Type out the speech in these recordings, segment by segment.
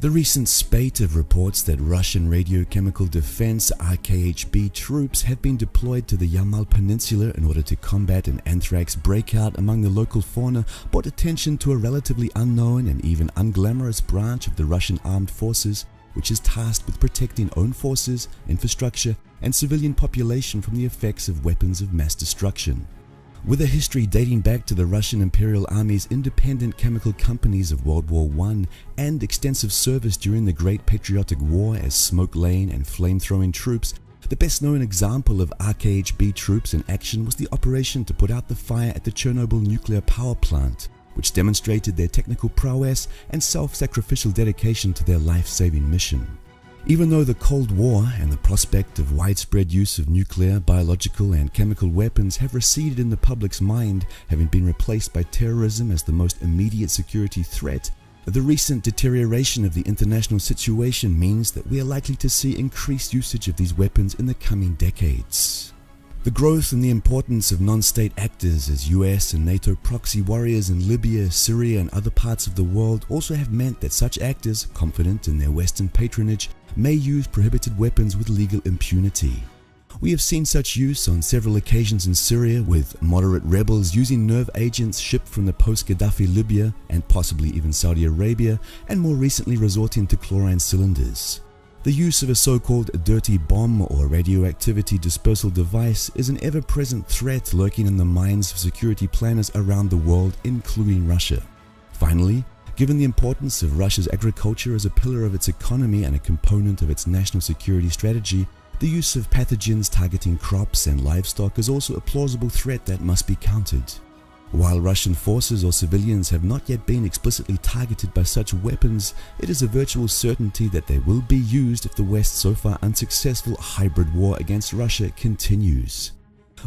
The recent spate of reports that Russian radiochemical defense RKHB troops have been deployed to the Yamal Peninsula in order to combat an anthrax breakout among the local fauna brought attention to a relatively unknown and even unglamorous branch of the Russian armed forces, which is tasked with protecting own forces, infrastructure, and civilian population from the effects of weapons of mass destruction. With a history dating back to the Russian Imperial Army's independent chemical companies of World War I and extensive service during the Great Patriotic War as smoke laying and flame-throwing troops, the best known example of RKHB troops in action was the operation to put out the fire at the Chernobyl nuclear power plant, which demonstrated their technical prowess and self-sacrificial dedication to their life-saving mission. Even though the Cold War and the prospect of widespread use of nuclear, biological and chemical weapons have receded in the public's mind, having been replaced by terrorism as the most immediate security threat, the recent deterioration of the international situation means that we are likely to see increased usage of these weapons in the coming decades. The growth and the importance of non-state actors as US and NATO proxy warriors in Libya, Syria and other parts of the world also have meant that such actors, confident in their Western patronage, may use prohibited weapons with legal impunity. We have seen such use on several occasions in Syria, with moderate rebels using nerve agents shipped from the post-Gaddafi Libya and possibly even Saudi Arabia, and more recently resorting to chlorine cylinders. The use of a so-called dirty bomb or radioactivity dispersal device is an ever-present threat lurking in the minds of security planners around the world, including Russia. Finally, given the importance of Russia's agriculture as a pillar of its economy and a component of its national security strategy, the use of pathogens targeting crops and livestock is also a plausible threat that must be countered. While Russian forces or civilians have not yet been explicitly targeted by such weapons, it is a virtual certainty that they will be used if the West's so far unsuccessful hybrid war against Russia continues.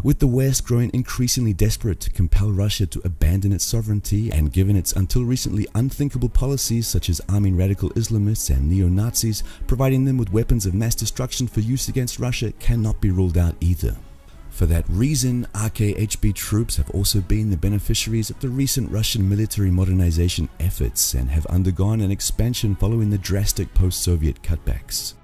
With the West growing increasingly desperate to compel Russia to abandon its sovereignty, and given its until recently unthinkable policies such as arming radical Islamists and neo-Nazis, providing them with weapons of mass destruction for use against Russia cannot be ruled out either. For that reason, RKHB troops have also been the beneficiaries of the recent Russian military modernization efforts and have undergone an expansion following the drastic post-Soviet cutbacks.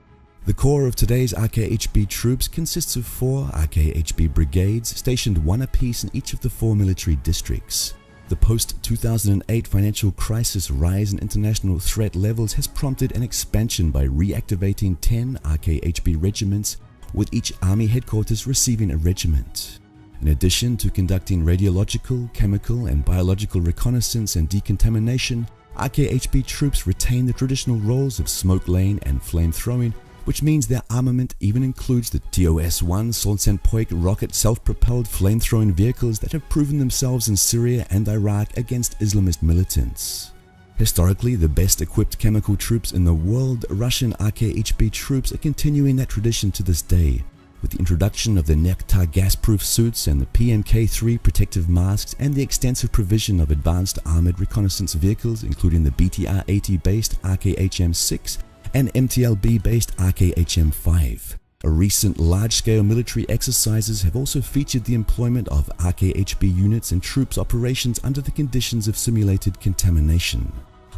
The core of today's RKHB troops consists of 4 RKHB brigades stationed one apiece in each of the 4 military districts. The post-2008 financial crisis rise in international threat levels has prompted an expansion by reactivating 10 RKHB regiments, with each army headquarters receiving a regiment. In addition to conducting radiological, chemical and biological reconnaissance and decontamination, RKHB troops retain the traditional roles of smoke laying and flame throwing, which means their armament even includes the TOS-1 Solzhenitsyn rocket self-propelled flame-throwing vehicles that have proven themselves in Syria and Iraq against Islamist militants. Historically, the best equipped chemical troops in the world, Russian RKHB troops are continuing that tradition to this day, with the introduction of the Nektar gas-proof suits and the PMK-3 protective masks and the extensive provision of advanced armored reconnaissance vehicles including the BTR-80-based RKHM-6 and MTLB-based RKHM-5. Recent large-scale military exercises have also featured the employment of RKHB units and troops operations under the conditions of simulated contamination.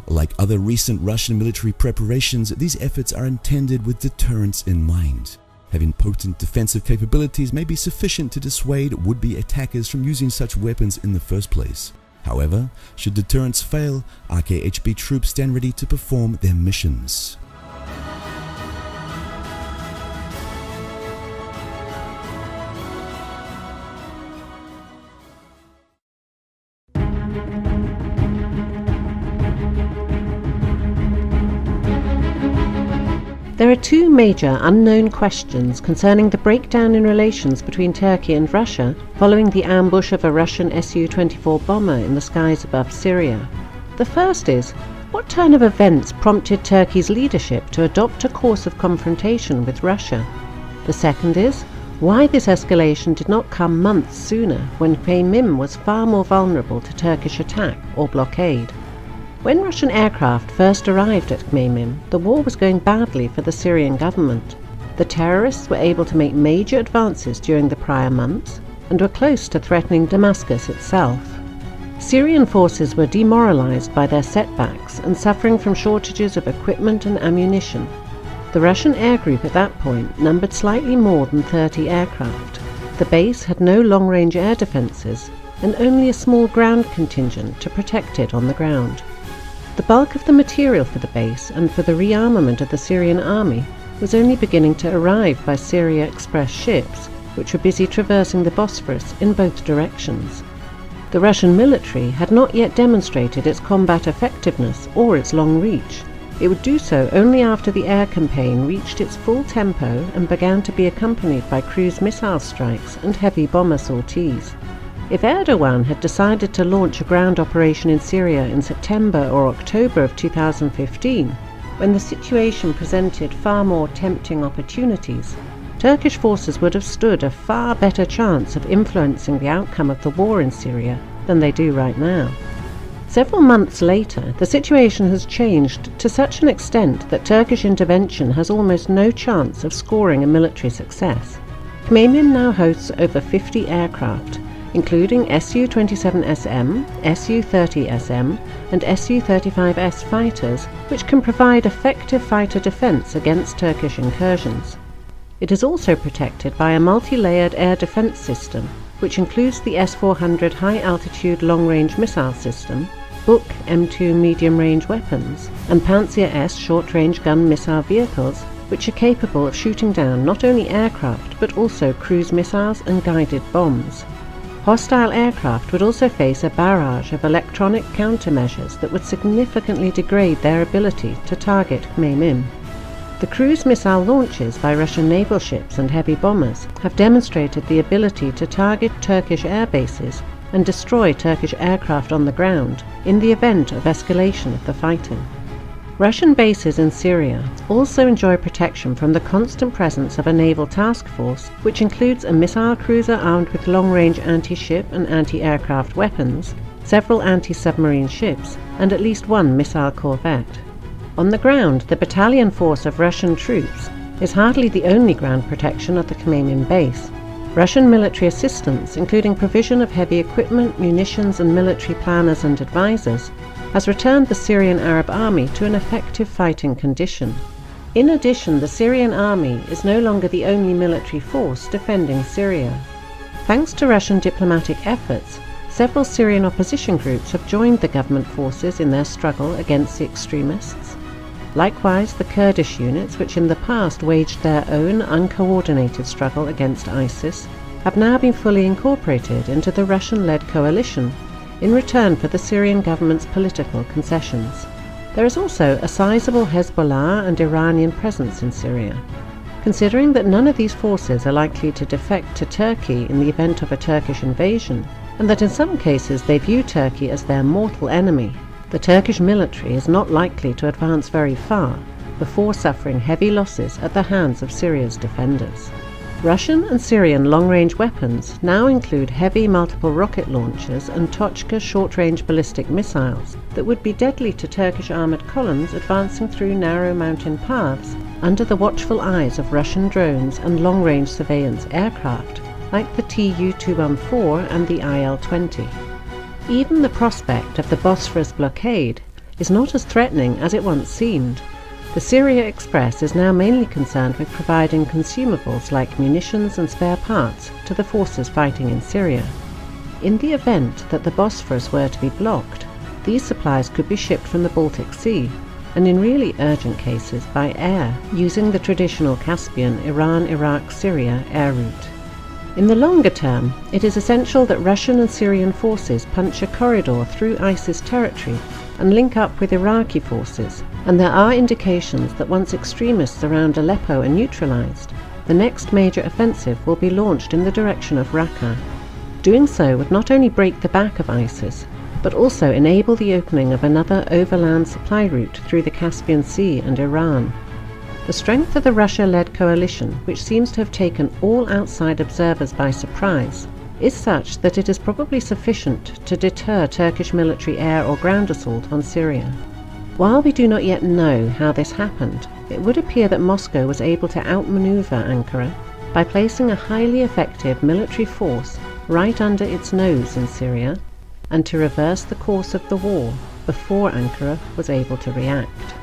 Like other recent Russian military preparations, these efforts are intended with deterrence in mind. Having potent defensive capabilities may be sufficient to dissuade would-be attackers from using such weapons in the first place. However, should deterrence fail, RKHB troops stand ready to perform their missions. There are 2 major unknown questions concerning the breakdown in relations between Turkey and Russia following the ambush of a Russian Su-24 bomber in the skies above Syria. The first is, what turn of events prompted Turkey's leadership to adopt a course of confrontation with Russia? The second is, why this escalation did not come months sooner when Khmeimim was far more vulnerable to Turkish attack or blockade. When Russian aircraft first arrived at Khmeimim, the war was going badly for the Syrian government. The terrorists were able to make major advances during the prior months, and were close to threatening Damascus itself. Syrian forces were demoralized by their setbacks and suffering from shortages of equipment and ammunition. The Russian air group at that point numbered slightly more than 30 aircraft. The base had no long-range air defences and only a small ground contingent to protect it on the ground. The bulk of the material for the base and for the rearmament of the Syrian army was only beginning to arrive by Syria Express ships, which were busy traversing the Bosphorus in both directions. The Russian military had not yet demonstrated its combat effectiveness or its long reach. It would do so only after the air campaign reached its full tempo and began to be accompanied by cruise missile strikes and heavy bomber sorties. If Erdogan had decided to launch a ground operation in Syria in September or October of 2015, when the situation presented far more tempting opportunities, Turkish forces would have stood a far better chance of influencing the outcome of the war in Syria than they do right now. Several months later, the situation has changed to such an extent that Turkish intervention has almost no chance of scoring a military success. Khmeimim now hosts over 50 aircraft, including Su-27SM, Su-30SM and Su-35S fighters, which can provide effective fighter defence against Turkish incursions. It is also protected by a multi-layered air defence system, which includes the S-400 high-altitude long-range missile system, Buk M2 medium-range weapons, and Panzer S short-range gun missile vehicles, which are capable of shooting down not only aircraft but also cruise missiles and guided bombs. Hostile aircraft would also face a barrage of electronic countermeasures that would significantly degrade their ability to target Khmeimim. The cruise missile launches by Russian naval ships and heavy bombers have demonstrated the ability to target Turkish air bases and destroy Turkish aircraft on the ground in the event of escalation of the fighting. Russian bases in Syria also enjoy protection from the constant presence of a naval task force, which includes a missile cruiser armed with long-range anti-ship and anti-aircraft weapons, several anti-submarine ships, and at least one missile corvette. On the ground, the battalion force of Russian troops is hardly the only ground protection of the Khmeimim base. Russian military assistance, including provision of heavy equipment, munitions and military planners and advisors, has returned the Syrian Arab army to an effective fighting condition. In addition, the Syrian army is no longer the only military force defending Syria. Thanks to Russian diplomatic efforts, several Syrian opposition groups have joined the government forces in their struggle against the extremists. Likewise, the Kurdish units, which in the past waged their own uncoordinated struggle against ISIS, have now been fully incorporated into the Russian-led coalition in return for the Syrian government's political concessions. There is also a sizable Hezbollah and Iranian presence in Syria. Considering that none of these forces are likely to defect to Turkey in the event of a Turkish invasion, and that in some cases they view Turkey as their mortal enemy, the Turkish military is not likely to advance very far before suffering heavy losses at the hands of Syria's defenders. Russian and Syrian long-range weapons now include heavy multiple rocket launchers and Tochka short-range ballistic missiles that would be deadly to Turkish armoured columns advancing through narrow mountain paths under the watchful eyes of Russian drones and long-range surveillance aircraft like the Tu-214 and the Il-20. Even the prospect of the Bosphorus blockade is not as threatening as it once seemed. The Syria Express is now mainly concerned with providing consumables like munitions and spare parts to the forces fighting in Syria. In the event that the Bosphorus were to be blocked, these supplies could be shipped from the Baltic Sea, and in really urgent cases by air, using the traditional Caspian, Iran, Iraq, Syria air route. In the longer term, it is essential that Russian and Syrian forces punch a corridor through ISIS territory and link up with Iraqi forces, and there are indications that once extremists around Aleppo are neutralized, the next major offensive will be launched in the direction of Raqqa. Doing so would not only break the back of ISIS, but also enable the opening of another overland supply route through the Caspian Sea and Iran. The strength of the Russia-led coalition, which seems to have taken all outside observers by surprise, is such that it is probably sufficient to deter Turkish military air or ground assault on Syria. While we do not yet know how this happened, it would appear that Moscow was able to outmaneuver Ankara by placing a highly effective military force right under its nose in Syria and to reverse the course of the war before Ankara was able to react.